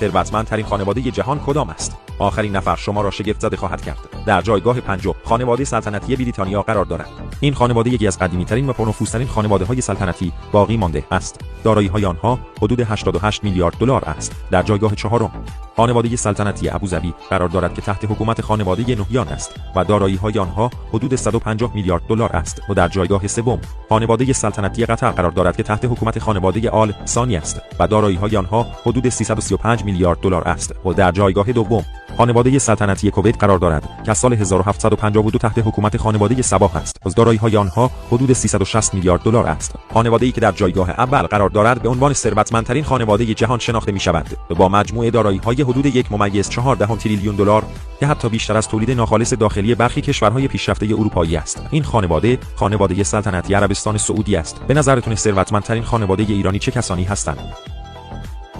ثروتمندترین خانواده جهان کدام است؟ آخرین نفر شما را شگفت زده خواهد کرد. در جایگاه پنجم خانواده سلطنتی بریتانیا قرار دارد. این خانواده یکی از قدیمی‌ترین و پرنفوذترین خانواده‌های سلطنتی باقی مانده است. دارایی‌های آنها حدود 88 میلیارد دلار است. در جایگاه چهارم خانواده سلطنتی ابوظبی قرار دارد که تحت حکومت خانواده نهیان است و دارایی‌های آنها حدود 150 میلیارد دلار است. و در جایگاه سوم خانواده سلطنتی قطر قرار دارد که تحت حکومت خانواده آل ثانی است و دارایی‌های آنها حدود 335 میلیارد دلار است. و در جایگاه دوم خانواده سلطنتی کویت قرار دارد که از سال 1752 تحت حکومت خانواده صباح است و دارایی‌های آنها حدود 360 میلیارد دلار است. خانواده‌ای که در جایگاه اول قرار دارد به عنوان ثروتمندترین خانواده جهان شناخته می‌شود و با مجموع دارایی‌های حدود 1.4 تریلیون دلار که حتی بیشتر از تولید ناخالص داخلی برخی کشورهای پیشرفته اروپایی است. این خانواده سلطنتی عربستان سعودی است. به نظرتون ثروتمندترین خانواده ایرانی چه کسانی هستند؟